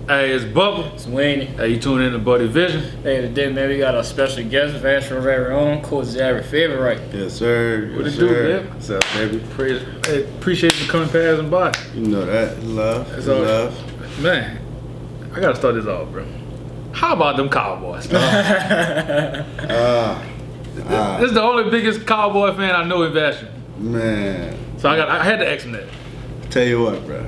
Hey, it's Bubba. It's Wayne. Hey, you tuning in to Buddy Vision. Hey, today, man, we got a special guest, Vasher very own, Coach Jared Favorite. Yes, sir. What Yes, it do, sir. babe? What's up, baby? Hey, appreciate you coming passing by. You know that. Love. That's all. Love. Man, I gotta start this off, bro. How about them Cowboys? This is the only biggest Cowboy fan I know in Vasher. Man. So I had to ask him that. Tell you what, bro.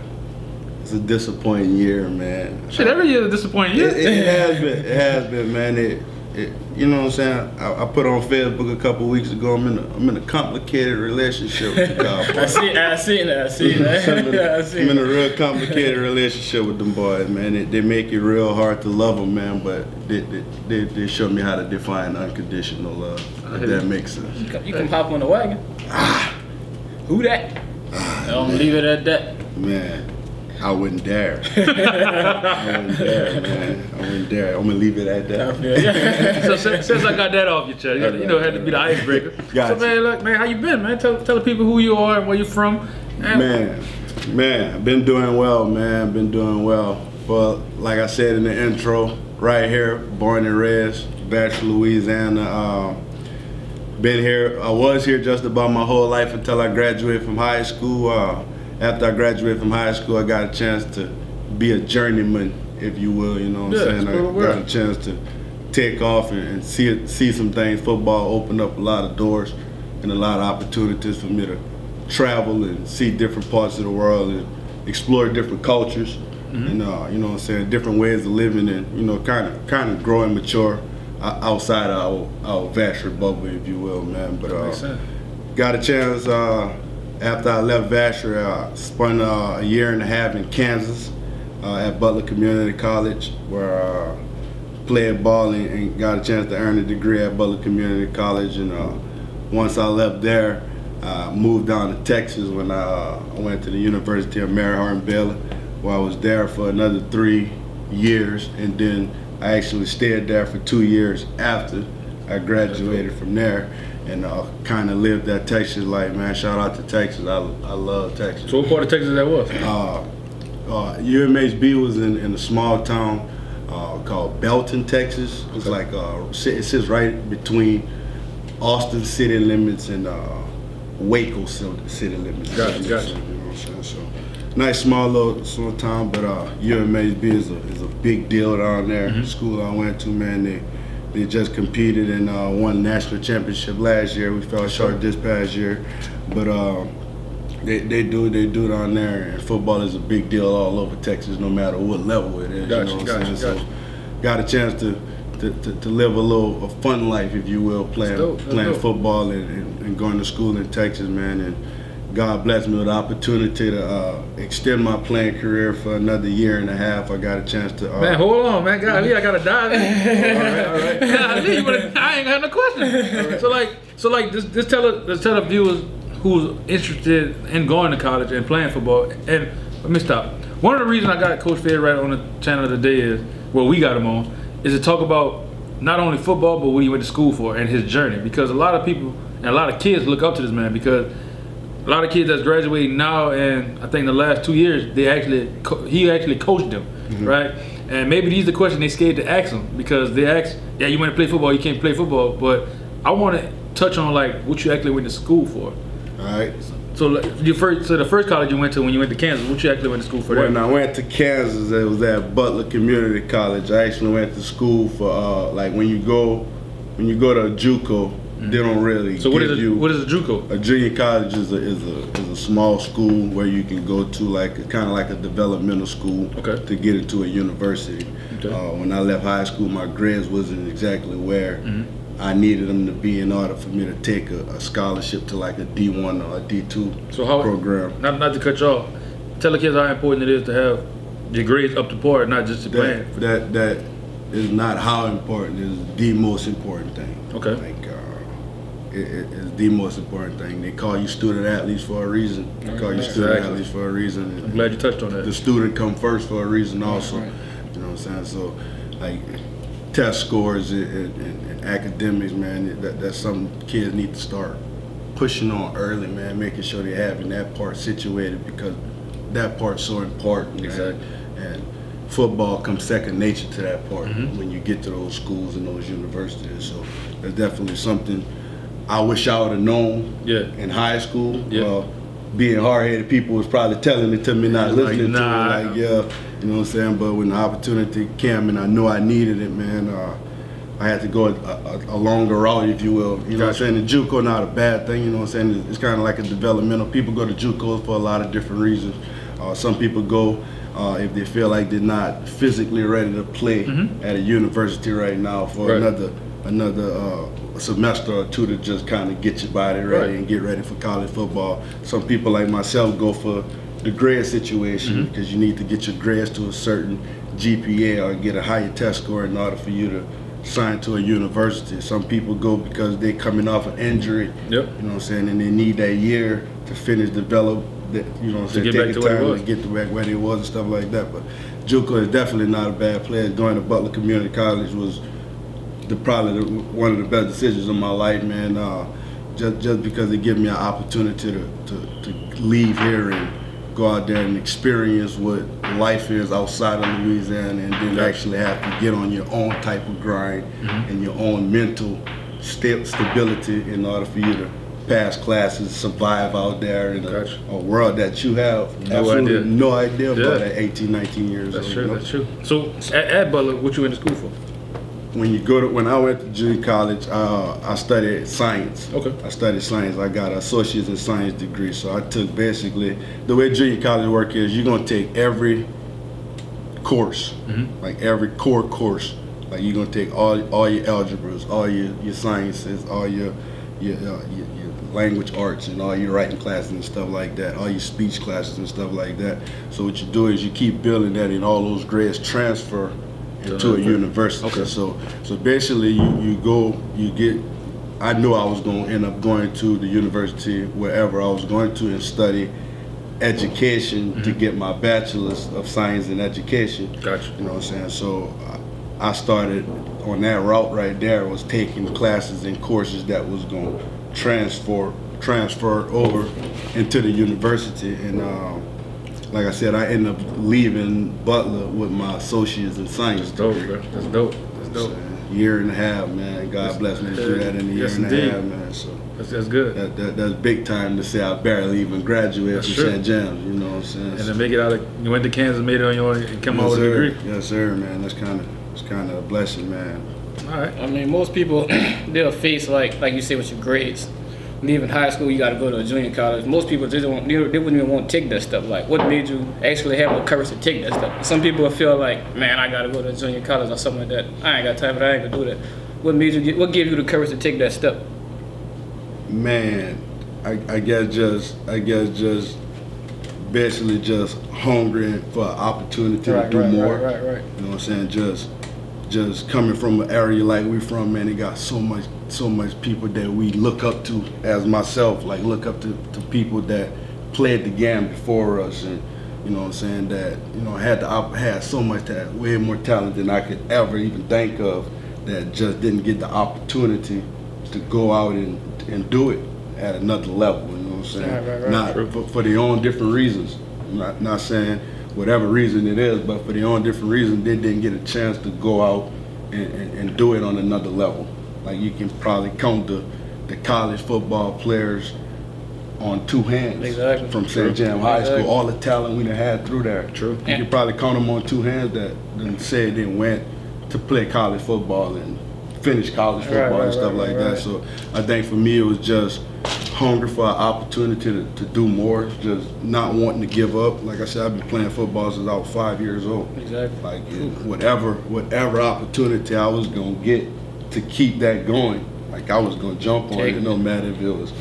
It's a disappointing year, man. Shit, every year is a disappointing year. It has been. It has been, man. You know what I'm saying? I put on Facebook a couple weeks ago. I'm in a complicated relationship with the Cowboys. I seen that. I'm in a real complicated relationship with them boys, man. They make it real hard to love them, man. But they show me how to define unconditional love. If that makes sense. You can pop on the wagon. Who that? I'm leave it at that. Man. I wouldn't dare. I wouldn't dare, man. I wouldn't dare. I'm gonna leave it at that. So since I got that off your chest, you know, had to be the icebreaker. Gotcha. So man, look, man, how you been, man? Tell the people who you are and where you from. Man, I've been doing well, man. Been doing well. But like I said in the intro, right here, born and raised, Bachelor, Louisiana. Been here. I was here just about my whole life until I graduated from high school. After I graduated from high school, I got a chance to be a journeyman, if you will. You know what I'm saying? I got a chance to take off and see some things. Football opened up a lot of doors and a lot of opportunities for me to travel and see different parts of the world and explore different cultures. And you know what I'm saying, different ways of living and kind of grow and mature outside of our Vasher bubble, if you will, man. But got a chance. After I left Vasher, I spent a year and a half in Kansas at Butler Community College, where I played ball and got a chance to earn a degree at Butler Community College. And once I left there, I moved down to Texas when I went to the University of Mary Hardin-Baylor, where I was there for another 3 years. And then I actually stayed there for 2 years after I graduated from there. And kind of lived that Texas life, man. Shout out to Texas. I love Texas. So what part of Texas that was? UMHB was in a small town called Belton, Texas. It's like it sits right between Austin city limits and Waco city limits. Gotcha. You know what I'm saying? So nice small little town, but UMHB is a big deal down there. The school I went to, man, they just competed and won national championship last year. We fell short this past year, but they do down there. And football is a big deal all over Texas, no matter what level it is. Gotcha. So got a chance to live a fun life, if you will, playing football and going to school in Texas, man. And God blessed me with the opportunity to extend my playing career for another year and a half. I got a chance to. Man, hold on, man. Golly, I gotta dive in. All right. Golly, I ain't got no question. So like, just tell the viewers who's interested in going to college and playing football. And let me stop. One of the reasons I got Coach Fed right on the channel today is, well, we got him on, is to talk about not only football but what he went to school for and his journey. Because a lot of people and a lot of kids look up to this man, because a lot of kids that's graduating now, and I think the last 2 years, he actually coached them, right? And maybe these are the questions they scared to ask him, because they ask, yeah, you want to play football, you can't play football. But I want to touch on like what you actually went to school for. All right. So the first college you went to when you went to Kansas, what you actually went to school for there? When I went to Kansas, it was at Butler Community College. I actually went to school for like when you go to a JUCO. They don't really. So what is a JUCO? A junior college is a small school where you can go to, like kind of like a developmental school to get into a university. Okay. When I left high school, my grades wasn't exactly where I needed them to be in order for me to take a scholarship to like a D1 or a D2 program. Not to cut you off, tell the kids how important it is to have your grades up to par, not just to plan. That is not how important. It's the most important thing. Okay. Like, it's the most important thing. They call you student athletes for a reason. They call you student athletes for a reason. I'm glad you touched on that. The student come first for a reason also. Right. You know what I'm saying? So, like, test scores and academics, man, that's something kids need to start pushing on early, man, making sure they're having that part situated, because that part's so important. Exactly. And football comes second nature to that part when you get to those schools and those universities. So that's definitely something I wish I would have known in high school. Being hard-headed people was probably telling it to me, not listening to it. You know what I'm saying? But when the opportunity came and I knew I needed it, man, I had to go a longer route, if you will. You know what I'm saying? The JUCO not a bad thing, you know what I'm saying? It's kind of like a developmental. People go to JUCOs for a lot of different reasons. Some people go if they feel like they're not physically ready to play at a university right now for another semester or two to just kind of get your body ready and get ready for college football. Some people like myself go for the grade situation because you need to get your grades to a certain GPA or get a higher test score in order for you to sign to a university. Some people go because they're coming off an injury, you know what I'm saying, and they need that year to finish develop that, you know what I'm saying, take the time to get to back where they was and stuff like that. But JUCO is definitely not a bad place. Going to Butler Community College was probably one of the best decisions of my life, man. Just because it gave me an opportunity to leave here and go out there and experience what life is outside of Louisiana, and then actually have to get on your own type of grind and your own mental stability in order for you to pass classes, survive out there in a world that you have absolutely no idea about at 18, 19 years old. That's true. So at Butler, what you went to school for? When I went to junior college, I studied science. I studied science. I got an associate's in science degree. So I took basically, the way junior college work is, you're gonna take every course, like every core course. Like you're gonna take all your algebras, all your sciences, all your language arts, and all your writing classes and stuff like that, all your speech classes and stuff like that. So what you do is you keep building that, and all those grades transfer into a university. So basically you get, I knew I was going to end up going to the university wherever I was going to and study education to get my bachelor's of science in education. You know what I'm saying? So I started on that route right there, was taking classes and courses that was going to transfer over into the university. And like I said, I ended up leaving Butler with my associates in science degree. That's dope. Year and a half, man. God bless me to do that in a year and a half, man. So that's good. That's big time to say I barely even graduated from St. James, you know what I'm saying? And then make it out of, you went to Kansas, made it on your own, and come out with a degree. Yes, sir, man. It's kind of a blessing, man. All right. I mean, most people, they'll face, like you say with your grades. Leaving high school, you got to go to a junior college. Most people, they wouldn't even want to take that stuff. Like, what made you actually have the courage to take that stuff? Some people feel like, man, I got to go to a junior college or something like that. I ain't got time, but I ain't gonna do that. What gave you the courage to take that step? Man, I guess just basically just hungry for an opportunity to do more. Right. You know what I'm saying? Just coming from an area like we from, man, it got so much people that we look up to, as myself, like look up to people that played the game before us, and you know what I'm saying, that, you know, had so much talent, way more talent than I could ever even think of, that just didn't get the opportunity to go out and do it at another level, you know what I'm saying? Right. Not for their own different reasons. I'm not saying whatever reason it is, but for their own different reasons, they didn't get a chance to go out and do it on another level. Like, you can probably count the college football players on two hands from St. James High School, all the talent we done had through there. You can probably count them on two hands that said they went to play college football and finish college football and stuff like that. So I think for me, it was just hunger for an opportunity to do more, just not wanting to give up. Like I said, I've been playing football since I was 5 years old. Like, whatever opportunity I was gonna get to keep that going, like I was gonna jump on it, no matter if it was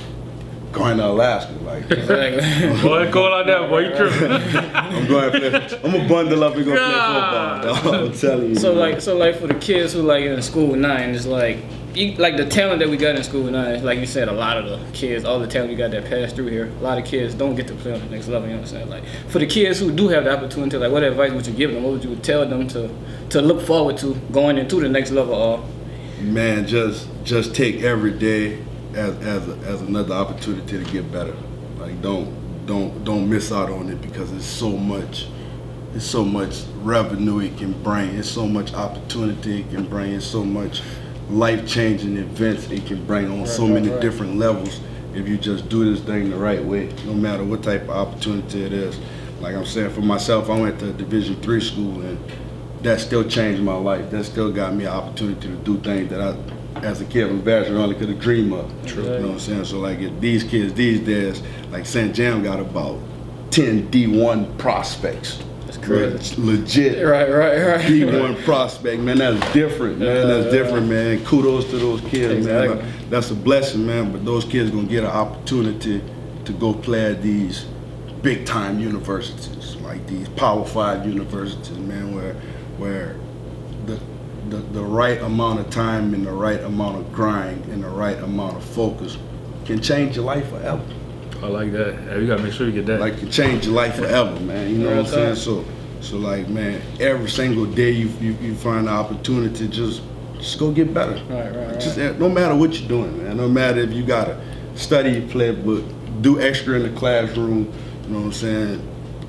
going to Alaska. Like, boy, it's cold out there, boy. You tripping? I'm gonna bundle up and go play football, dog. I'm telling you. So like for the kids who like in school 9, it's like the talent that we got in school 9, like you said, a lot of the kids, all the talent we got that passed through here, a lot of kids don't get to play on the next level, you know what I'm saying? Like, for the kids who do have the opportunity, like, what advice would you give them? What would you tell them to look forward to going into the next level? Man, just take every day as another opportunity to get better. Like, don't miss out on it, because it's so much it's so much revenue it can bring. It's so much opportunity it can bring. It's so much life-changing events it can bring on so many different levels if you just do this thing the right way, no matter what type of opportunity it is. Like I'm saying, for myself, I went to Division III school, and that still changed my life. That still got me an opportunity to do things that I, as a kid from Bachelor, only could have dreamed of. True. You know what I'm saying? So like these kids these days, like St. Jam got about 10 D1 prospects. That's crazy. Legit. Right. D1 prospect, man. That's different, man. That's different, man. Kudos to those kids, man. That's a blessing, man. But those kids gonna get an opportunity to go play at these big time universities, like these Power 5 universities, man, where the right amount of time and the right amount of grind and the right amount of focus can change your life forever. I like that. Yeah, you gotta make sure you get that. Like, can change your life forever, man. You know what I'm saying? So like, man, every single day you find the opportunity, just go get better. Right. Just no matter what you're doing, man. No matter if you gotta study, play, but do extra in the classroom. You know what I'm saying?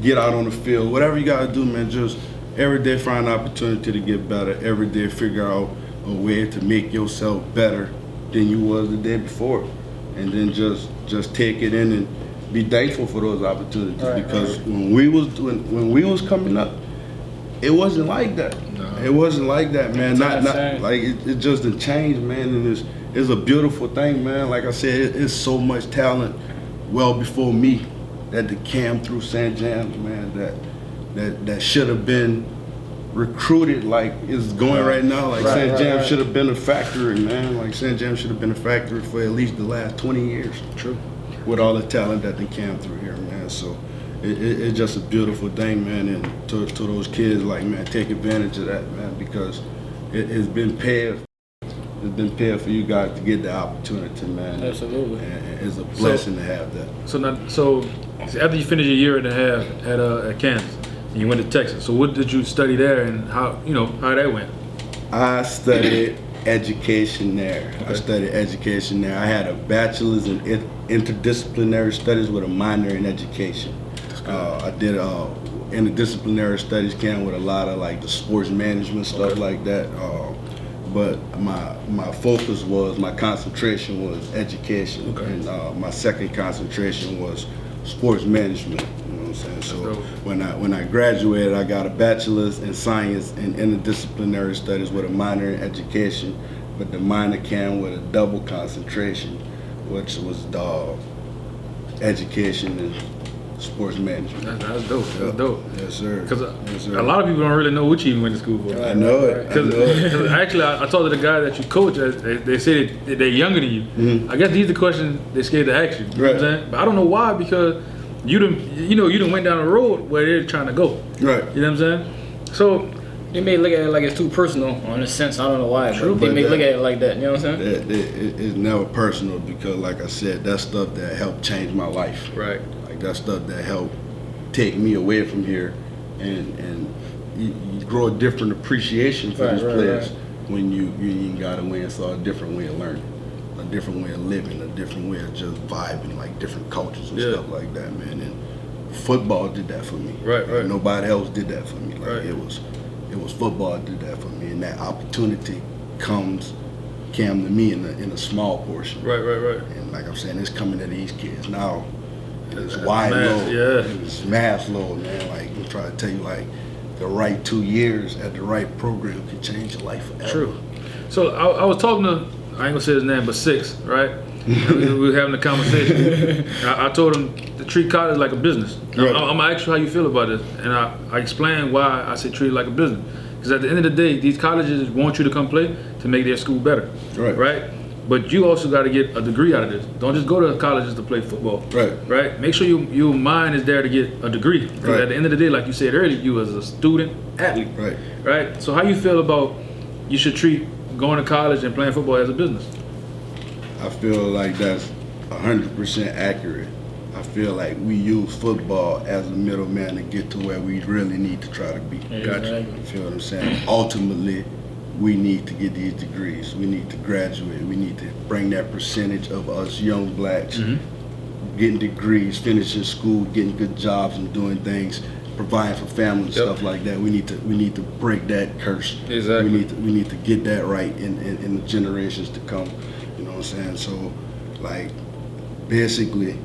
Get out on the field. Whatever you gotta do, man. Just every day find an opportunity to get better. Every day figure out a way to make yourself better than you was the day before, and then just take it in and be thankful for those opportunities. Because when we was coming up, it wasn't like that. No. It wasn't like that, man. Not like it just done changed, man. And it's a beautiful thing, man. Like I said, it's so much talent well before me that came through St. James, man. That should have been recruited like it's going right now. Like St. James should have been a factory, man. Like St. James should have been a factory for at least the last 20 years. True. With all the talent that they came through here, man. So it's just a beautiful thing, man. And to those kids, like, man, take advantage of that, man, because it's been paid. It's been paid for you guys to get the opportunity, man. Absolutely. And it's a blessing to have that. So after you finished your year and a half at Kansas, and you went to Texas. So what did you study there, and how that went? I studied education there. Okay. I studied education there. I had a bachelor's in interdisciplinary studies with a minor in education. I did interdisciplinary studies came with a lot of like the sports management stuff like that. But my focus was, my concentration was education, and my second concentration was sports management. You know what I'm saying? So when I graduated, I got a bachelor's in science and interdisciplinary studies with a minor in education, but the minor came with a double concentration, which was education and sports management. That's dope. That's dope. Yes, sir. Because a lot of people don't really know what you even went to school for. I know it. Because actually, I talked to the guy that you coach. They say they're younger than you. Mm-hmm. I guess these are the questions they're scared to ask you. You know what I'm saying? But I don't know why, because you done went down the road where they're trying to go. Right. You know what I'm saying? So they may look at it like it's too personal, in a sense. I don't know why. True, but they may look at it like that. You know what I'm saying? It's never personal, because, like I said, that's stuff that helped change my life. Right. That stuff that helped take me away from here, and you grow a different appreciation for these players when you got to win. So a different way of learning, a different way of living, a different way of just vibing, like different cultures and stuff like that, man. And football did that for me. Right. Nobody else did that for me. Like it was football that did that for me, and that opportunity came to me in a small portion. Right. And like I'm saying, it's coming to these kids now. It's wide load. It's mass load, man. Like, I'm trying to tell you, like, the right 2 years at the right program can change your life forever. True. So I was talking to, I ain't gonna say his name, but Six, right? We were having a conversation. I told him to treat college like a business. Right. I'm gonna ask you how you feel about this, and I explained why I say treat it like a business. Because at the end of the day, these colleges want you to come play to make their school better. Right? But you also got to get a degree out of this. Don't just go to colleges to play football. Right. Make sure your mind is there to get a degree. Because at the end of the day, like you said earlier, you as a student athlete. Right. So how you feel about you should treat going to college and playing football as a business? I feel like that's 100% accurate. I feel like we use football as a middleman to get to where we really need to try to be. Gotcha. You feel what I'm saying? Ultimately, we need to get these degrees. We need to graduate. We need to bring that percentage of us young blacks getting degrees, finishing school, getting good jobs, and doing things providing for families and stuff like that. We need to break that curse. Exactly. We need to get that right in the generations to come. You know what I'm saying? So, like, basically,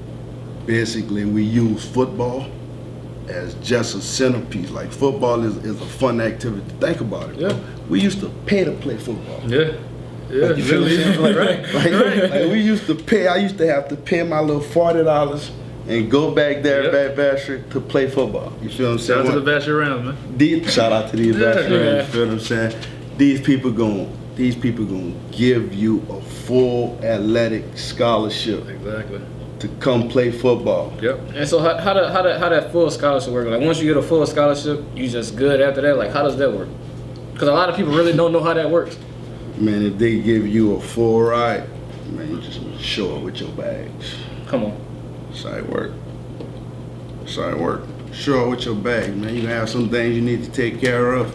we use football as just a centerpiece. Like, football is a fun activity. Think about it. Yeah. We used to pay to play football. Yeah. Yeah. Like, you feel what I'm saying? Like, like we used to pay. I used to have to pay my little $40 and go back there at Vassar to play football. You feel what I'm saying? Shout out to the Vassar Rams, man. Shout out to these Vassar Rams. Yeah. You feel what I'm saying? These people gonna give you a full athletic scholarship Exactly. to come play football. Yep. And so how that full scholarship work? Like once you get a full scholarship, you just good after that? Like how does that work? Because a lot of people really don't know how that works. Man, if they give you a full ride, man, you just show up with your bags. Come on. That's how it work. That's how it work. Show up with your bags, man. You have some things you need to take care of,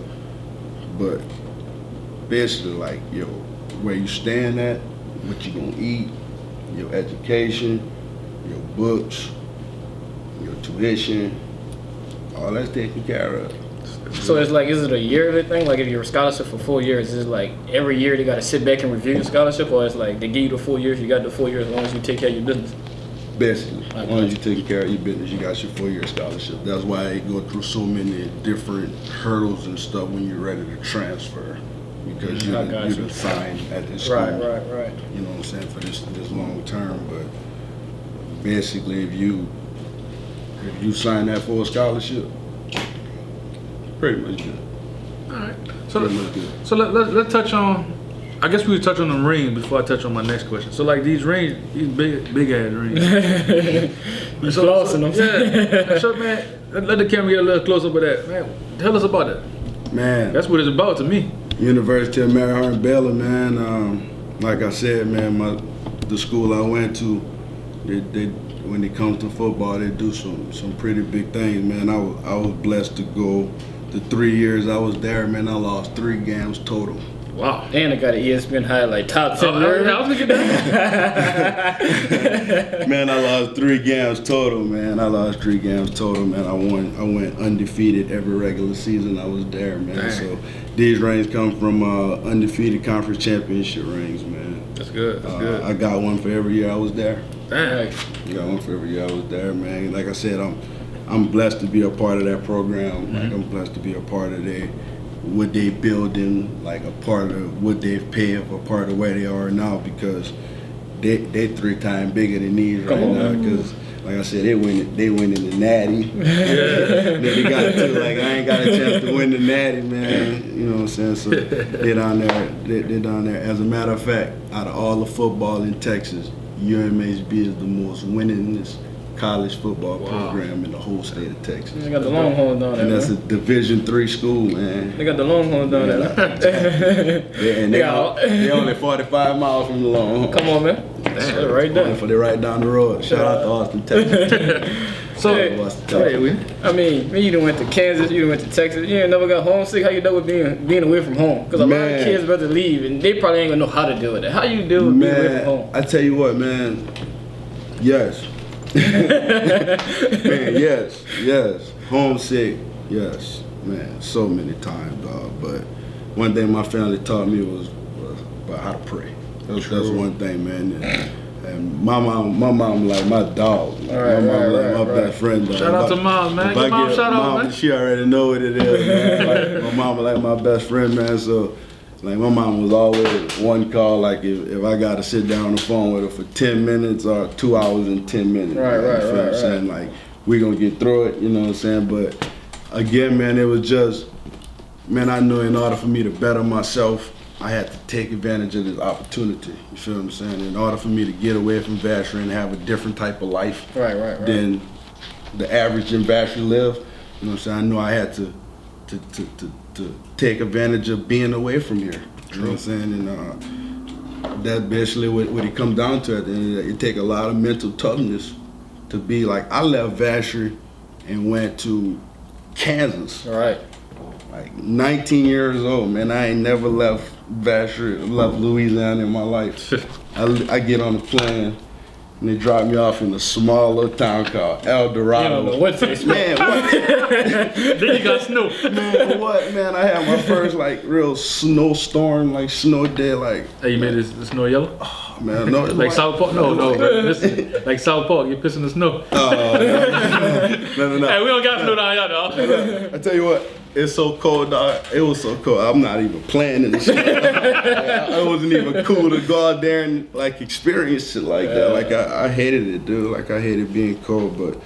but basically, like, where you staying at, what you gonna eat, your education, your books, your tuition, all that's taken care of. So it's like, is it a yearly thing? Like if you're a scholarship for 4 years, is it like every year they got to sit back and review your scholarship, or it's like they give you the 4 years, you got the 4 years as long as you take care of your business? Basically, as long as you're taking care of your business, you got your 4-year scholarship. That's why they go through so many different hurdles and stuff when you're ready to transfer, because you done signed at this school. Right. You know what I'm saying, for this long term. But basically, if you sign that for a scholarship, pretty much good. All right. Pretty much good. So let's touch on. I guess we would touch on the rings before I touch on my next question. So like these rings, these big ass rings. You're flossing them. Yeah. So man, let the camera get a little close up with that. Man, tell us about that. Man, That's what it's about to me. University of Mary Hardin Baylor, man. Like I said, man, the school I went to, they when it comes to football, they do some pretty big things, man. I was blessed to go. The 3 years I was there, man, I lost 3 games total. Wow. And it got an ESPN highlight top 10. I was looking at that. Man, I lost 3 games total, man. I went undefeated every regular season I was there, man. Dang. So these rings come from undefeated conference championship rings, man. That's good. That's good. I got one for every year I was there. Dang. I got one for every year I was there, man. Like I said, I'm blessed to be a part of that program. Like I'm blessed to be a part of what they building, like a part of what they've paid, a part of where they are now, because they 3 times bigger than these right now. Because like I said, they win in the Natty. Yeah. They got to, like, I ain't got a chance to win the Natty, man. You know what I'm saying? So they're down there. They're down there. As a matter of fact, out of all the football in Texas, UMHB is the most winningest college football program in the whole state of Texas. They got the Longhorns down there. And that's a Division III school, man. They got the Longhorns down there. Yeah, and they're only 45 miles from the Longhorns. Come on, man. That's right there. They're right down the road. Shout out to Austin, Texas. So, I mean, you done went to Kansas, you done went to Texas, you ain't never got homesick. How you deal with being away from home? Because a lot of kids rather leave, and they probably ain't gonna know how to deal with it. How you deal with being away from home? I tell you what, man. Yes. Man, yes. Homesick, yes. Man, so many times, dog. But one thing my family taught me was about how to pray. That's one thing, man. And my mom like my dog. My mom like my best friend. Dog. Shout out to mom, man. Give mom a shout out, man. She already know what it is, man. Like, my mama like my best friend, man. So, like, my mom was always one call. Like, if I got to sit down on the phone with her for 10 minutes or 2 hours and 10 minutes. You feel what I'm saying? Like, we gonna get through it. You know what I'm saying? But again, man, it was just, man, I knew in order for me to better myself, I had to take advantage of this opportunity. You feel what I'm saying? In order for me to get away from Vassar and have a different type of life than the average in Vassar live, you know what I'm saying? I knew I had to take advantage of being away from here. You know what I'm saying? And that's basically what it comes down to. At the end of the day, it take a lot of mental toughness to be like, I left Vassar and went to Kansas. Right. Like 19 years old, man. I ain't never left Vassar, left Louisiana in my life. I get on the plane And they dropped me off in a small little town called El You Dorado. don't know what to expect. Man, what? Then you got snow. Man, what? Man, I had my first like real snowstorm, like snow day, like. Hey, you made the snow yellow? Oh, man, no. Like South Park? No. Listen, like South Park, you're pissing the snow. No. Hey, we don't got snow down here, dog. I tell you what, it's so cold, dog. It was so cold. I'm not even playing in the snow. It wasn't even cool to go out there and like experience it like that. Like I hated it, dude. Like I hated being cold. But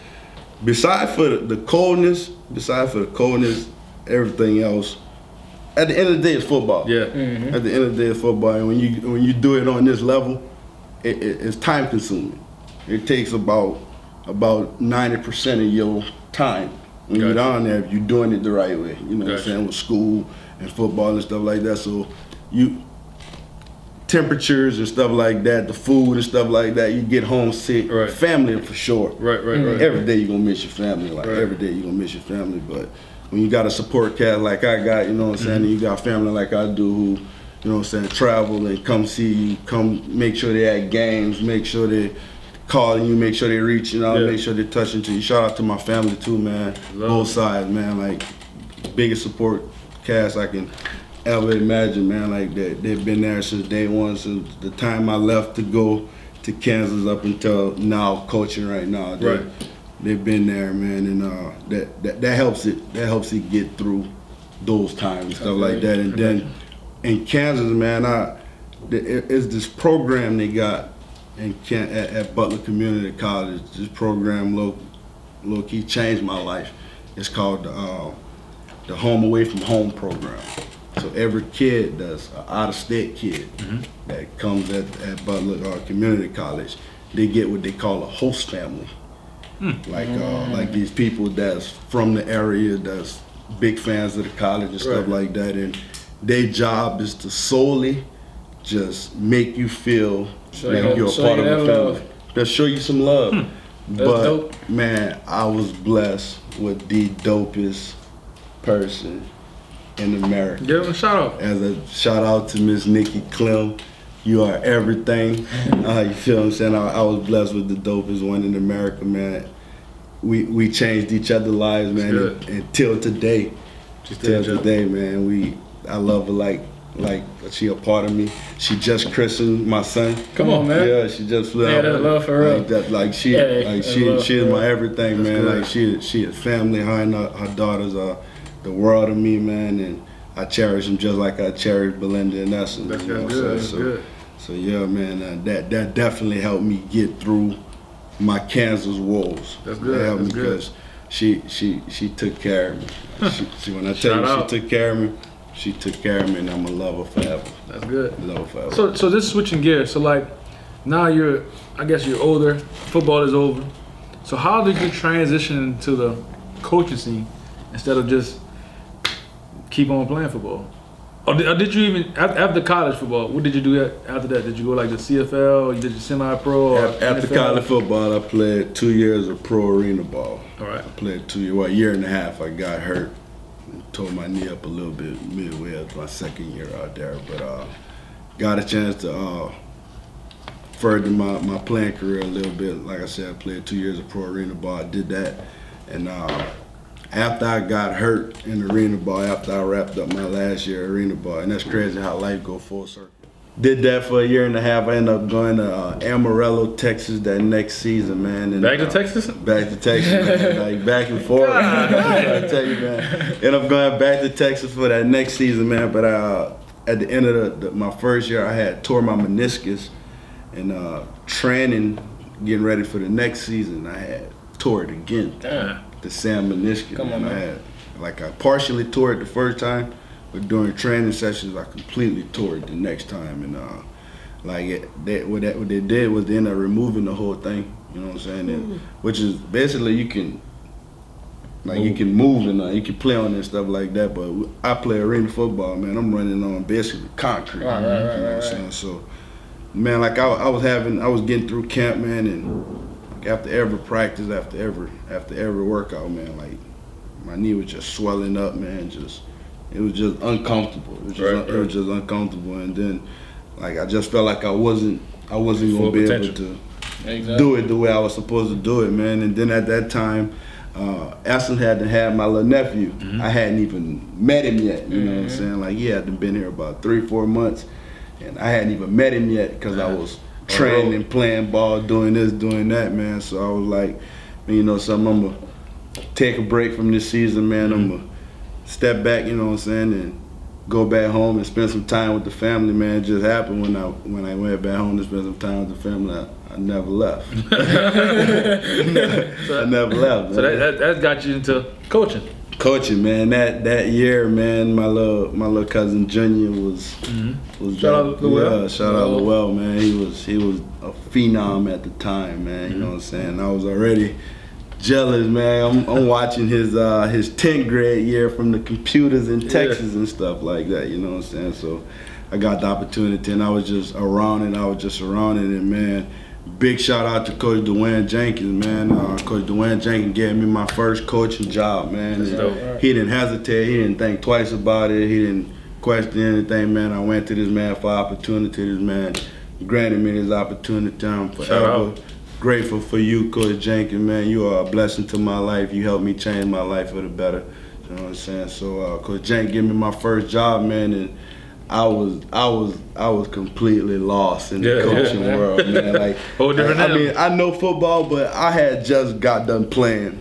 besides for the coldness, everything else. At the end of the day, it's football. Yeah. Mm-hmm. At the end of the day, it's football. And when you do it on this level, it's time consuming. It takes about 90% of your time when you're down there if you're doing it the right way. You know what I'm saying, with school and football and stuff like that. So temperatures and stuff like that, the food and stuff like that, you get homesick. Right. Family for sure. Right. Every day you're gonna miss your family. Every day you're gonna miss your family. But when you got a support cast like I got, you know what I'm saying, and you got family like I do who, you know what I'm saying, travel and come see you, come make sure they at games, make sure they calling you, make sure they reach, make sure they touching to you. Shout out to my family too, man. Both sides, man. Like biggest support cast I can ever imagine, man. Like they've been there since day one, since the time I left to go to Kansas up until now, coaching right now. They've been there, man, and that helps it. That helps it get through those times and stuff like that. And then in Kansas, man, it's this program they got at Butler Community College. This program low key changed my life. It's called the Home Away from Home program. So every kid that's an out-of-state kid that comes at Butler Community College, they get what they call a host family. Like these people that's from the area, that's big fans of the college and stuff like that, and their job is to solely just make you feel like you're a part of the family. Just show you some love. But dope. Man, I was blessed with the dopest person in America. Give him a shout out. As a shout out to Miss Nikki Clem. You are everything. You feel what I'm saying? I was blessed with the dopest one in America, man. We changed each other's lives, man, until today. Till today, man. I love her like she a part of me. She just christened my son. Come on, man. Yeah, she just flew out. Yeah, that's love for real. She is my everything, man. Good. Like she is family. Her and her daughters are the world to me, man, and I cherish them just like I cherish Belinda and Essence. That's good. That's good. So yeah, man, that definitely helped me get through my Kansas woes. That's good. That helped me because she took care of me. She when I tell you she took care of me, she took care of me, and I'm gonna love her forever. That's good. Love her forever. So just switching gears. So like now I guess you're older. Football is over. So how did you transition to the coaching scene instead of just keep on playing football? Or did you even, after college football, what did you do after that? Did you go like the CFL, or you did your semi-pro? After college football, I played 2 years of pro arena ball. All right. I played 2 years, a year and a half. I got hurt, tore my knee up a little bit midway of my second year out there. But got a chance to further my playing career a little bit. Like I said, I played 2 years of pro arena ball. I did that. And after I got hurt in arena ball, after I wrapped up my last year arena ball, and that's crazy how life go full circle. Did that for a year and a half. I ended up going to Amarillo, Texas that next season, man. And, back to Texas? Back to Texas, man. Like back and forth. I tell you, man. Ended up going back to Texas for that next season, man. But at the end of my first year, I had tore my meniscus, and training, getting ready for the next season, I had tore it again. The same meniscus. Come on, man. I partially tore it the first time, but during training sessions, I completely tore it the next time. And what they did was they ended up removing the whole thing. You know what I'm saying? And, which is basically you can move and you can play on it and stuff like that. But I play arena football, man. I'm running on basically concrete. Right. You know what I'm saying? So, man, like I was getting through camp, man, and after every practice, after every workout, man, like my knee was just swelling up, man. It was just uncomfortable. It was just uncomfortable, and then like I just felt like I wasn't gonna be able to do it the way I was supposed to do it, man. And then at that time, Essence had to have my little nephew. I hadn't even met him yet, you know what I'm saying? Like, he had been here about 3-4 months, and I hadn't even met him yet because I was training, playing ball, doing this, doing that, man. So I was like, you know, something, I'm going to take a break from this season, man. I'm going to step back, you know what I'm saying, and go back home and spend some time with the family, man. It just happened when I went back home to spend some time with the family. I never left. I never left. So that got you into coaching. Coaching, man. That year, man, my little cousin Junior was Shout out to Lowell. Yeah, shout out Lowell, man. He was a phenom at the time, man. You know what I'm saying? I was already jealous, man. I'm watching his 10th grade year from the computers in Texas and stuff like that. You know what I'm saying? So I got the opportunity, and I was just around it. I was just surrounded it, man. Big shout out to Coach Dwayne Jenkins, man. Coach Dwayne Jenkins gave me my first coaching job, man. He didn't hesitate. He didn't think twice about it. He didn't question anything, man. I went to this man for opportunity. This man granted me this opportunity. I'm forever grateful for you, Coach Jenkins, man. You are a blessing to my life. You helped me change my life for the better. You know what I'm saying? So Coach Jenkins gave me my first job, man, and I was completely lost in the coaching world, man. Like, I mean, I know football, but I had just got done playing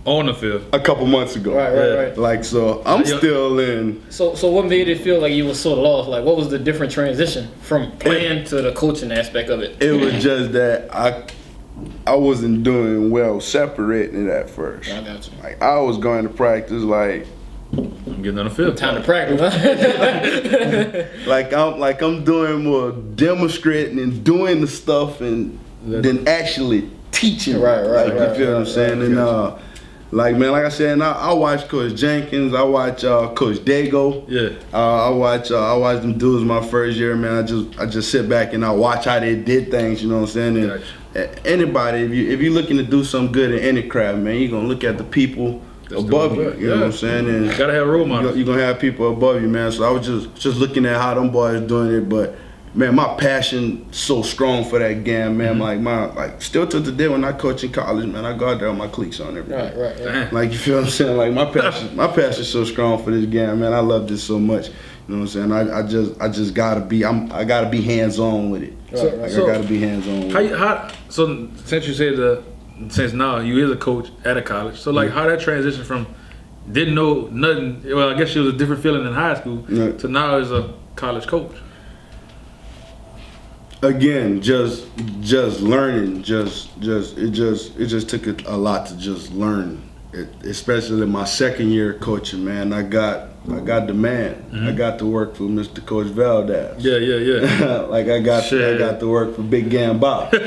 on the field a couple months ago. Right. Like, so I'm still in. So what made it feel like you were so lost? Like, what was the different transition from playing to the coaching aspect of it? It was just that I wasn't doing well separating it at first. I got you. Like, I was going to practice like. I'm getting on the field. Time to practice, huh? like I'm doing more demonstrating and doing the stuff and than actually teaching. Right. You feel what I'm saying? And like, man, like I said, and I watch Coach Jenkins. I watch Coach Dago. Yeah. I watch them dudes my first year, man. I just sit back and I watch how they did things. You know what I'm saying? And anybody, if you're looking to do something good in any craft, man, you're gonna look at the people above you, you know what I'm saying? And you gotta have role models. You're gonna have people above you, man. So I was just looking at how them boys doing it, but man, my passion so strong for that game, man. Like still to today when I coach in college, man, I go out there with my cleats on every day. Right. Like, you feel what I'm saying? Like, my passion's so strong for this game, man. I love this so much. You know what I'm saying? I just gotta be hands on with it. I gotta be hands on with it. So since you said since now you is a coach at a college, so like how that transition from didn't know nothing, well, I guess it was a different feeling in high school to now as a college coach. Again, just learning, it just took a lot to just learn. Especially my second year coaching, man, I got demand. I got to work for Mr. Coach Valdez. Yeah. Like I got to work for Big Gamba. You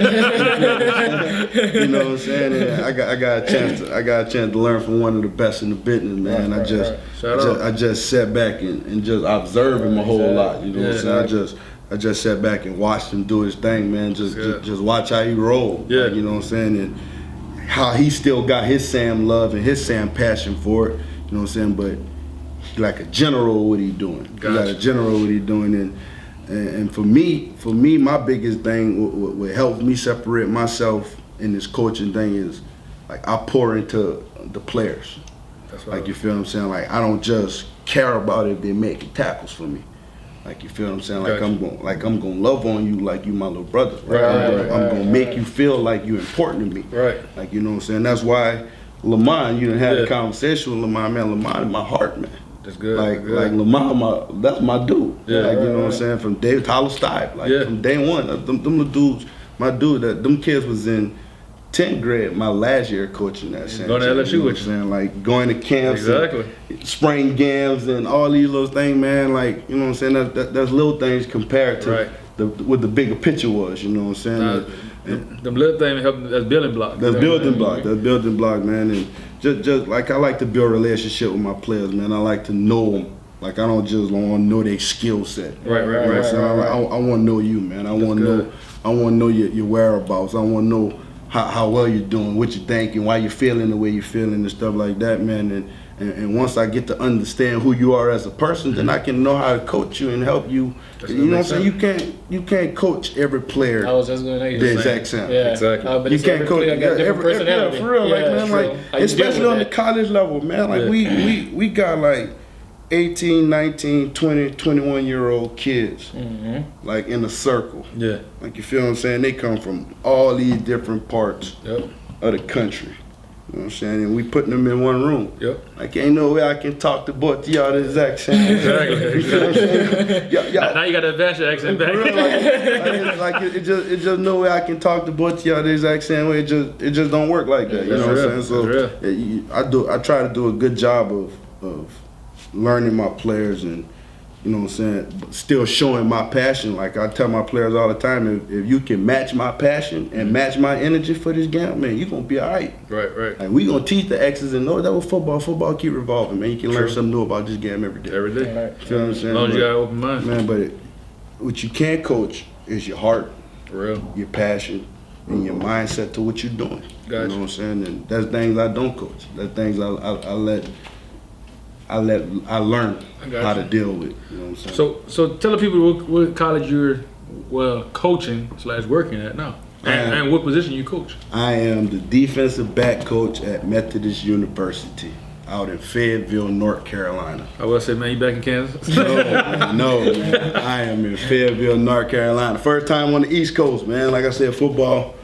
know what I'm saying? And I got a chance to learn from one of the best in the business, man. I just sat back and just observed him a whole lot. You know what I'm saying? I just sat back and watched him do his thing, man. Just watch how he rolled. Yeah. Like, you know what I'm saying? And how he still got his Sam love and his Sam passion for it. You know what I'm saying? But he like a general what he doing. Gotcha. He like a general what he doing. And for me, my biggest thing what helped me separate myself in this coaching thing is like I pour into the players. That's right. Like, you feel what I'm saying? Like, I don't just care about if they're making tackles for me. Like, you feel what I'm saying? Like, gotcha. I'm gonna love on you like you my little brother. I'm gonna make you feel like you're important to me. Right. Like, you know what I'm saying? That's why Lamont, you done had a conversation with Lamont, man. Lamont in my heart, man. That's good. Like Lamont, that's my dude. Yeah. Like, you know what I'm saying? From Tyler Stipe. Like, from day one, them the dudes, my dude, them kids was in 10th grade, my last year coaching that same going to LSU you know with you. Like, going to camps, spring games, and all these little things, man. Like, you know what I'm saying? That's little things compared to what the bigger picture was. You know what I'm saying? Them little things help. That's building block. That's building block. That's building block, man. And just like I like to build a relationship with my players, man. I like to know them. Like, I don't just want to know their skill set. Right. So I want to know you, man. I want to know your whereabouts. I want to know how well you're doing, what you're thinking, why you're feeling the way you're feeling and stuff like that, man. And once I get to understand who you are as a person, then I can know how to coach you and help you. You know what I'm saying? You can't coach every player I was just going to the exact same. Yeah, Exactly. But You it's can't every coach player got different personality. for real, like man, true. like How you deal especially with on the that. college level, man. Like we got like 18, 19, 20, 21-year-old kids, like in a circle. Yeah. Like you feel what I'm saying? They come from all these different parts Yep. of the country. You know what I'm saying? And we putting them in one room. Yep. Like ain't no way I can talk to both of y'all the exact same. Exactly. You feel what I'm saying? Now you got to advance your accent back. For real, like it just no way I can talk to both of y'all the exact same way. It just don't work like that. You know what I'm saying? So I try to do a good job of learning my players and, you know what I'm saying, but still showing my passion. Like I tell my players all the time, if you can match my passion and match my energy for this game, man, you're gonna be all right. Right. Like we gonna teach the X's and O's. That was football. Football keep revolving, man. You can learn something new about this game every day. Every day. Right. You feel what I'm saying? As long as you got an open mind. Man, but what you can't coach is your heart, For real. your passion, and your mindset to what you're doing. Gotcha. You know what I'm saying? And that's things I don't coach. That's things I learn got how you. to deal with. You know what I'm saying? So tell the people what college you're coaching / working at now, and what position you coach. I am the defensive back coach at Methodist University out in Fayetteville, North Carolina. I will say, man, you back in Kansas? No, man. I am in Fayetteville, North Carolina. First time on the East Coast, man. Like I said, football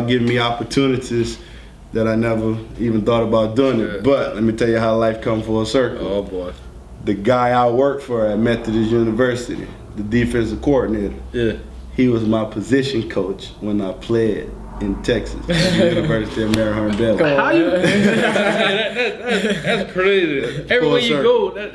giving me opportunities that I never even thought about doing it. Yeah. But let me tell you how life come full circle. Oh boy. The guy I worked for at Methodist University, the defensive coordinator, Yeah. he was my position coach when I played in Texas at the University of Maryland. How you? That's crazy. Everywhere you go, that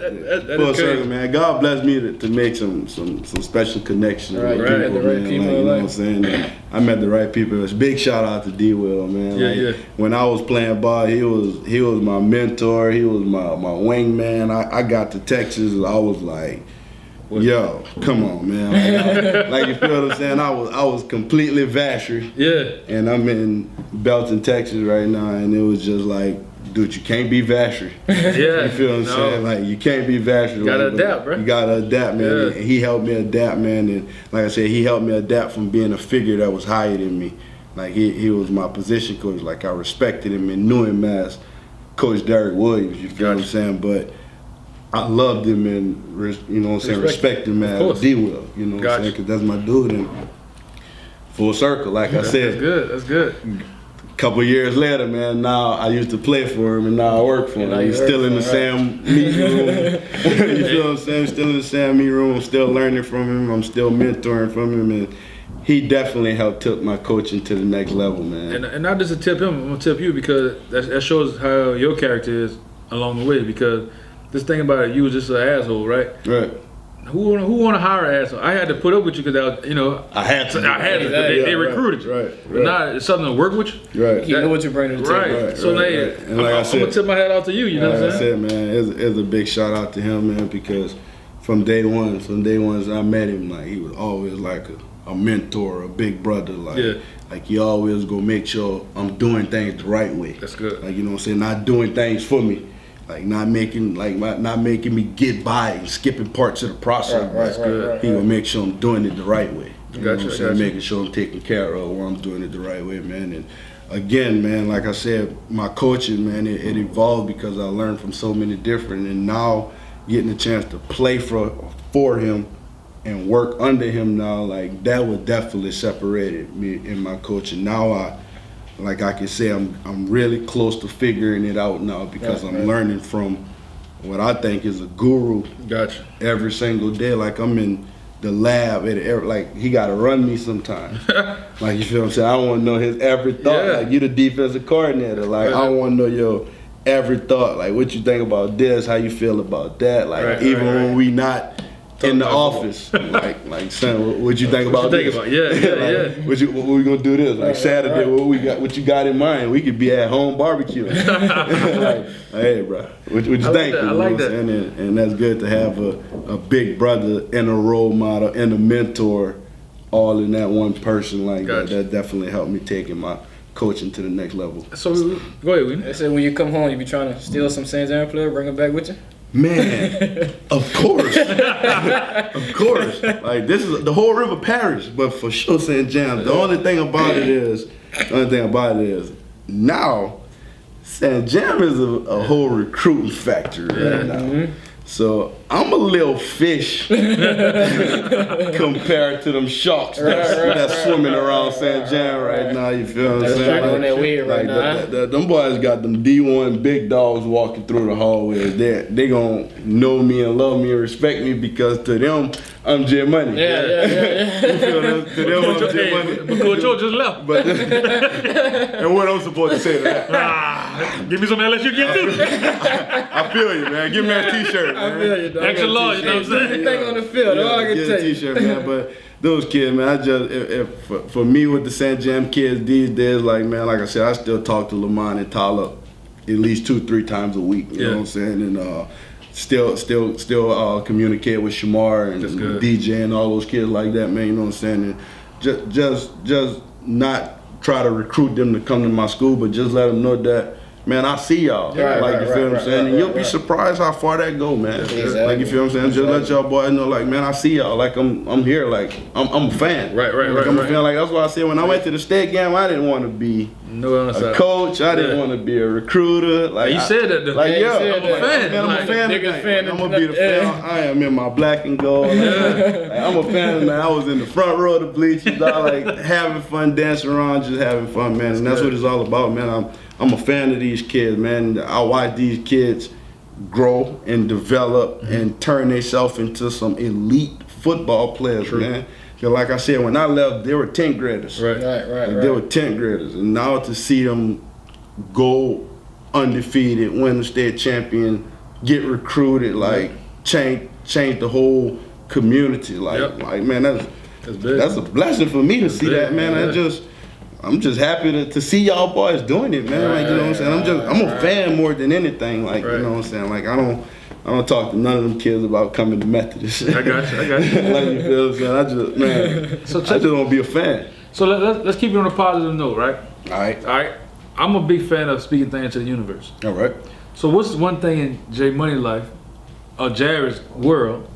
Full is circle, crazy. man. God bless me to make some special connections Right, with you people, met the right man. people Like, in you know life. what I'm saying? And I met the right people. It's a big shout out to D. Will, man. Yeah, Like, yeah. When I was playing ball, he was my mentor. He was my wingman. I got to Texas, and I was like, yo, come on, man. Like you feel what I'm saying? I was completely Vasher. Yeah. And I'm in Belton, Texas right now, and it was just like, dude, you can't be Vasher. Yeah. You feel what I'm saying? Like, you can't be Vasher. You gotta like, adapt, bro. You gotta adapt, man. Yeah. And he helped me adapt, man. And like I said, he helped me adapt from being a figure that was higher than me. Like, he was my position coach. Like, I respected him and knew him as Coach Derek Williams. You feel what I'm saying? But I loved him and, you know what I'm saying, respect him as D. Will. You know what I'm saying? Because that's my dude. And full circle, like I said. That's good. Couple years later, man, now I used to play for him and now I work for him. He's still in the same meeting room. You feel what I'm saying? Still in the same meeting room. I'm still learning from him. I'm still mentoring from him. And he definitely helped took my coaching to the next level, man. And not just to tip him, I'm gonna tip you because that shows how your character is along the way. Because this thing about it, you was just an asshole, right? Right. Who want to hire an asshole? I had to put up with you because I had to. They recruited you. Right. But now it's something to work with you. Right. You know what you're bringing to the table. Right. So And like I I'm said, gonna tip my hat out to you. You know what I'm saying? Like I said, man, it's a big shout out to him, man, because from day one as I met him, like, he was always like a mentor, a big brother. Like he always gonna make sure I'm doing things the right way. That's good. Like, you know what I'm saying? Not doing things for me. Like not making me get by and skipping parts of the process. That's good. He gonna make sure I'm doing it the right way. You know what I'm Gotcha. saying? Making sure I'm taking care of where I'm doing it the right way, man. And again, man, like I said, my coaching, man, it evolved because I learned from so many different, and now getting a chance to play for him and work under him now, like, that would definitely separated me in my coaching. Now I can say I'm really close to figuring it out now because I'm learning from what I think is a guru. Gotcha. Every single day. Like, I'm in the lab like he gotta run me sometimes. Like, you feel what I'm saying? I want to know his every thought. Yeah. Like, you the defensive coordinator. Like, I want to know your every thought. Like, what you think about this? How you feel about that? Like, when we not in the office, like, son, what you think about this? Yeah. What we gonna do this? Like, Saturday, what you got in mind? We could be at home barbecue. Like, hey, bro, what you think? I like that. And that's good to have a big brother and a role model and a mentor all in that one person like that. That definitely helped me taking my coaching to the next level. So go ahead, Winnie. They said when you come home, you be trying to steal some St. John player, bring him back with you. Man, of course, of course. Like this is the whole river parish, but for sure St. James. The only thing about it is now St. James is a whole recruiting factor right now. Mm-hmm. So I'm a little fish compared to them sharks that's swimming around St. John right now. You feel what I'm saying? On that weed right now. Them boys got them D1 big dogs walking through the hallways. They gonna know me and love me and respect me because to them I'm J Money. Yeah. You feel them? To them I'm J Money. But Coach O just left. But and what I'm supposed to say to that? Give me some LSU get too. I feel you, man. Give me a T-shirt. Man. I feel you, dog. Extra large, you know what I'm saying? Everything on the field, all I can Get tell a you. T-shirt, man. But those kids, man, I just for me with the St. Jam kids these days, like man, like I said, I still talk to Lamont and Tyler at least 2-3 times a week. You know what I'm saying? And still communicate with Shamar and DJ and all those kids like that, man. You know what I'm saying? And just not try to recruit them to come to my school, but just let them know that. Man, I see y'all. You feel what I'm saying? And you'll be surprised how far that go, man. Exactly. Like, you feel what I'm saying? Just let y'all boys know, like, man, I see y'all. Like, I'm here. Like, I'm a fan. Right. I'm a fan. Like, that's why I said when I went to the state game, I didn't want to be a coach. I didn't want to be a recruiter. Like, you said that, though. Like, I'm a fan. Man, I'm a fan. I'm gonna be the fan. I am in my black and gold. Like, I'm a fan. Man, I was in the front row of the bleachers, like having fun, dancing around, just having fun, man. And that's what it's all about, man. I'm a fan of these kids, man. I watch these kids grow and develop and turn themselves into some elite football players, man. Because like I said, when I left, they were 10th graders. Right. They were 10th graders. And now to see them go undefeated, win the state champion, get recruited, like change the whole community. Like man, that's a blessing for me to see that, man. I'm just happy to see y'all boys doing it, man. Like, you know what I'm saying? I'm a fan more than anything. Like, you know what I'm saying? Like, I don't talk to none of them kids about coming to Methodist. I got you. Like, you feel what I'm saying? I just want to be a fan. So let's keep it on a positive note, right? All right. I'm a big fan of speaking things to the universe. All right. So what's one thing in J Money life, or Jared's world,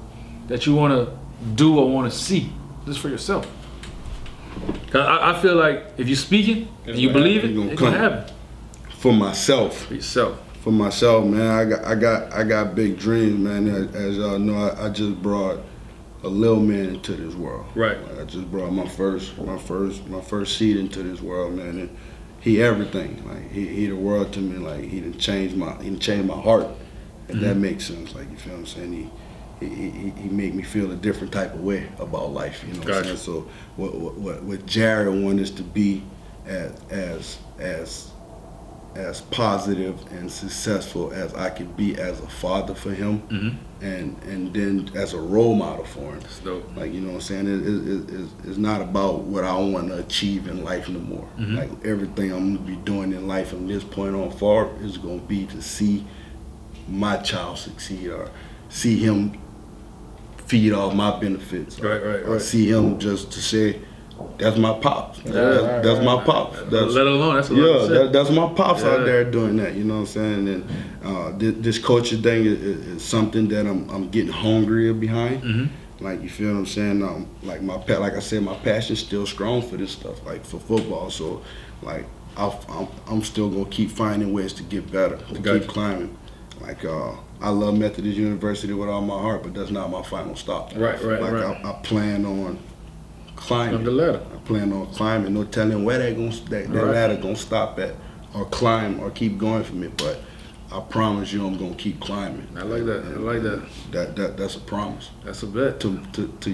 that you want to do or want to see just for yourself? Cause I feel like if you speak it and you believe it, it's gonna happen. For myself. For yourself. For myself, man. I got big dreams, man. As y'all know, I just brought a little man into this world. Right. I just brought my first seed into this world, man. And he everything. Like he the world to me. Like he done changed my heart. And that makes sense. Like, you feel what I'm saying? He made me feel a different type of way about life, you know what I'm saying? So what Jared wanted us to be as positive and successful as I could be as a father for him, and then as a role model for him. Like, you know what I'm saying? It's not about what I want to achieve in life no more. Like, everything I'm gonna be doing in life from this point on forward is gonna be to see my child succeed or see him feed off my benefits. Or see him just to say, that's my pops. That's my pops. Let alone, that's a lot that's my pops out there doing that. You know what I'm saying? And this coaching thing is something that I'm getting hungrier behind. Like, you feel what I'm saying? Like I said, my passion's still strong for this stuff, like for football. So, like, I'm still gonna keep finding ways to get better, to keep climbing. Like, I love Methodist University with all my heart, but that's not my final stop. Right. I plan on climbing. The ladder. I plan on climbing. No telling where that ladder gonna stop at, or climb, or keep going for me. But I promise you, I'm gonna keep climbing. I like that. I like that. That's a promise. That's a bet. To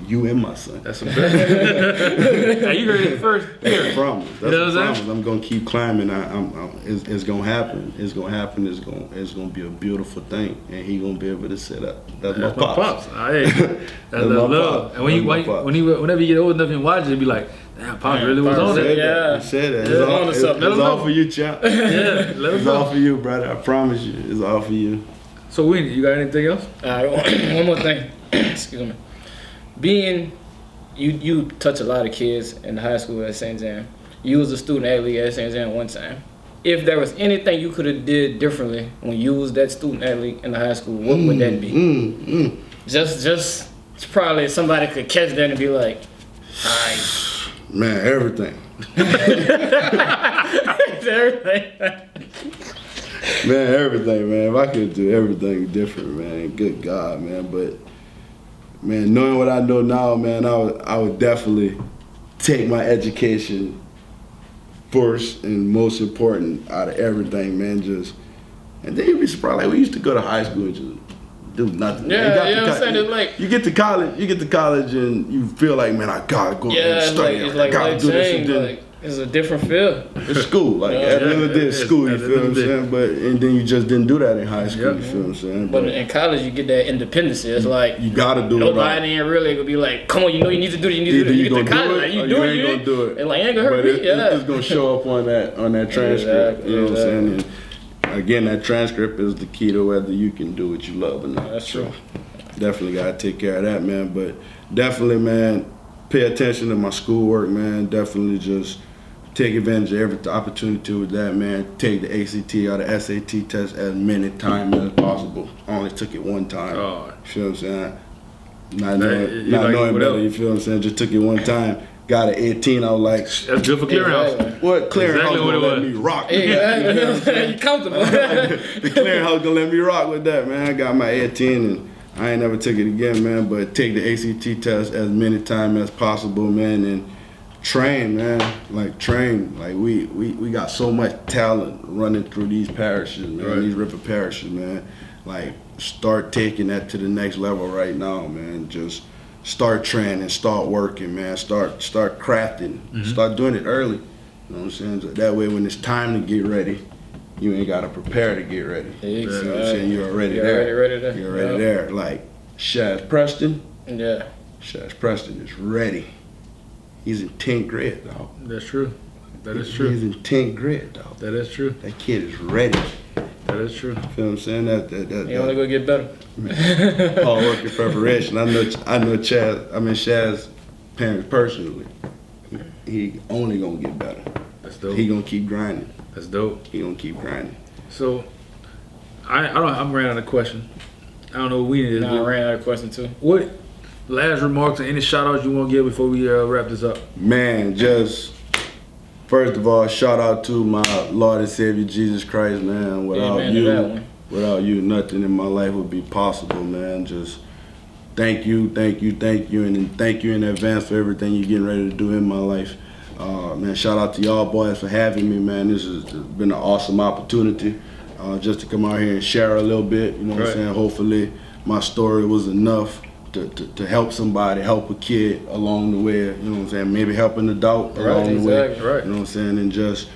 you and my son. That's a bet. Hey, you heard it first. That's a promise. That's a promise. I'm gonna keep climbing. It's gonna happen. It's gonna happen. It's gonna be a beautiful thing, and he gonna be able to say that. That's my pops. Hey, that's love. And whenever you get old enough and watch it, be like, damn, Pops really was on it. You said that. It's all for you, champ. It's all for you, brother. I promise you, it's all for you. So, Winnie, you got anything else? One more thing. Excuse me. You touch a lot of kids in the high school at St. John. You was a student athlete at St. John one time. If there was anything you could have did differently when you was that student athlete in the high school, what would that be? Just probably somebody could catch that and be like, alright. Man, everything. Everything. Man, everything, man. If I could do everything different, man, good God, man. But, man, knowing what I know now, man, I would definitely take my education first and most important out of everything, man. And then you'd be surprised. Like, we used to go to high school and just do nothing. Yeah, you know what I'm saying? It's like, you get to college and you feel like, man, I gotta go and study. It's like, I gotta do this and then. Like, it's a different feel. It's school. Like, at the end of the day, it's school, you feel what I'm saying? But, and then you just didn't do that in high school, you feel what I'm saying? But in college, you get that independence. It's like, you gotta do it. Nobody ain't really gonna be like, come on, you know you need to do it, you need to do it. You get to college, like, you do it, you ain't gonna do it. And like, ain't gonna hurt me. It's gonna show up on that transcript. Exactly, you know what I'm saying? And again, that transcript is the key to whether you can do what you love or not. That's true. Definitely gotta take care of that, man. But definitely, man, pay attention to my schoolwork, man. Definitely just take advantage of every opportunity with that, man. Take the ACT or the SAT test as many times as possible. I only took it one time. Oh. You feel what I'm saying? Not knowing better, you feel what I'm saying? Just took it one time. Got an 18, I was like, that's good for clearinghouse. What clearinghouse Exactly gonna let me rock? You comfortable. The clearinghouse gonna let me rock with that, man. I got my 18 and I ain't never took it again, man. But take the ACT test as many times as possible, man, and train, man. Like train. Like we got so much talent running through these parishes, man. Right. These river parishes, man. Like start taking that to the next level right now, man. Just start training, start working, man. Start crafting. Start doing it early. You know what I'm saying? So that way when it's time to get ready, you ain't gotta prepare to get ready. Exactly. You know what I'm saying? You're already there. You're already there. Like Shaz Preston. Yeah. Shaz Preston is ready. He's in 10th grade, dog. That's true. That is true. He's in 10th grade, dog. That is true. That kid is ready. That is true. You feel what I'm saying? You only gonna get better. Hard work and preparation. I know Shaz's parents personally. He only gonna get better. That's dope. He gonna keep grinding. That's dope. He gonna keep grinding. So, I'm ran out of question. I don't know what we need to do. I ran out of question too. What last remarks and any shout outs you want to give before we wrap this up? Man, just first of all, shout out to my Lord and Savior Jesus Christ, man. Without you, nothing in my life would be possible, man. Just thank you, and then thank you in advance for everything you're getting ready to do in my life. Man, shout out to y'all boys for having me, man. This has been an awesome opportunity just to come out here and share a little bit. You know what I'm saying? Hopefully, my story was enough to help somebody, help a kid along the way. You know what I'm saying? Maybe help an adult along the way. Right. You know what I'm saying? And just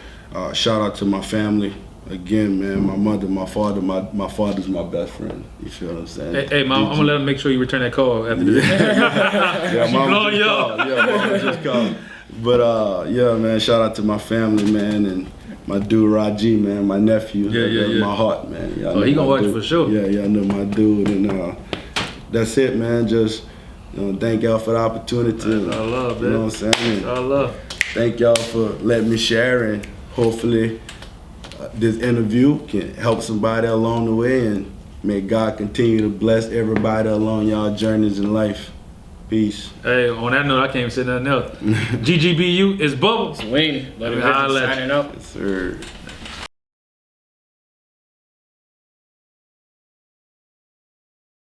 shout out to my family. Again, man, my mother, my father, my father's my best friend. You feel what I'm saying? Hey, Mom, I'm gonna let him make sure you return that call after this. Yeah, She mom blowing just you up. called. Yeah, mom just called. But yeah, man, shout out to my family, man, and my dude Raji, man, my nephew. Yeah. My heart, man. Y'all Oh, he know gonna my watch dude. for sure. Yeah, I know my dude, and that's it, man. Just thank y'all for the opportunity. That's all love, man. You know what I'm saying? That's all love. Thank y'all for letting me share, and hopefully this interview can help somebody along the way, and may God continue to bless everybody along y'all journeys in life. Peace. Hey, on that note, I can't even say nothing else. GGBU is Bubbles. Wayne, Holla at you. signing up. Yes, sir.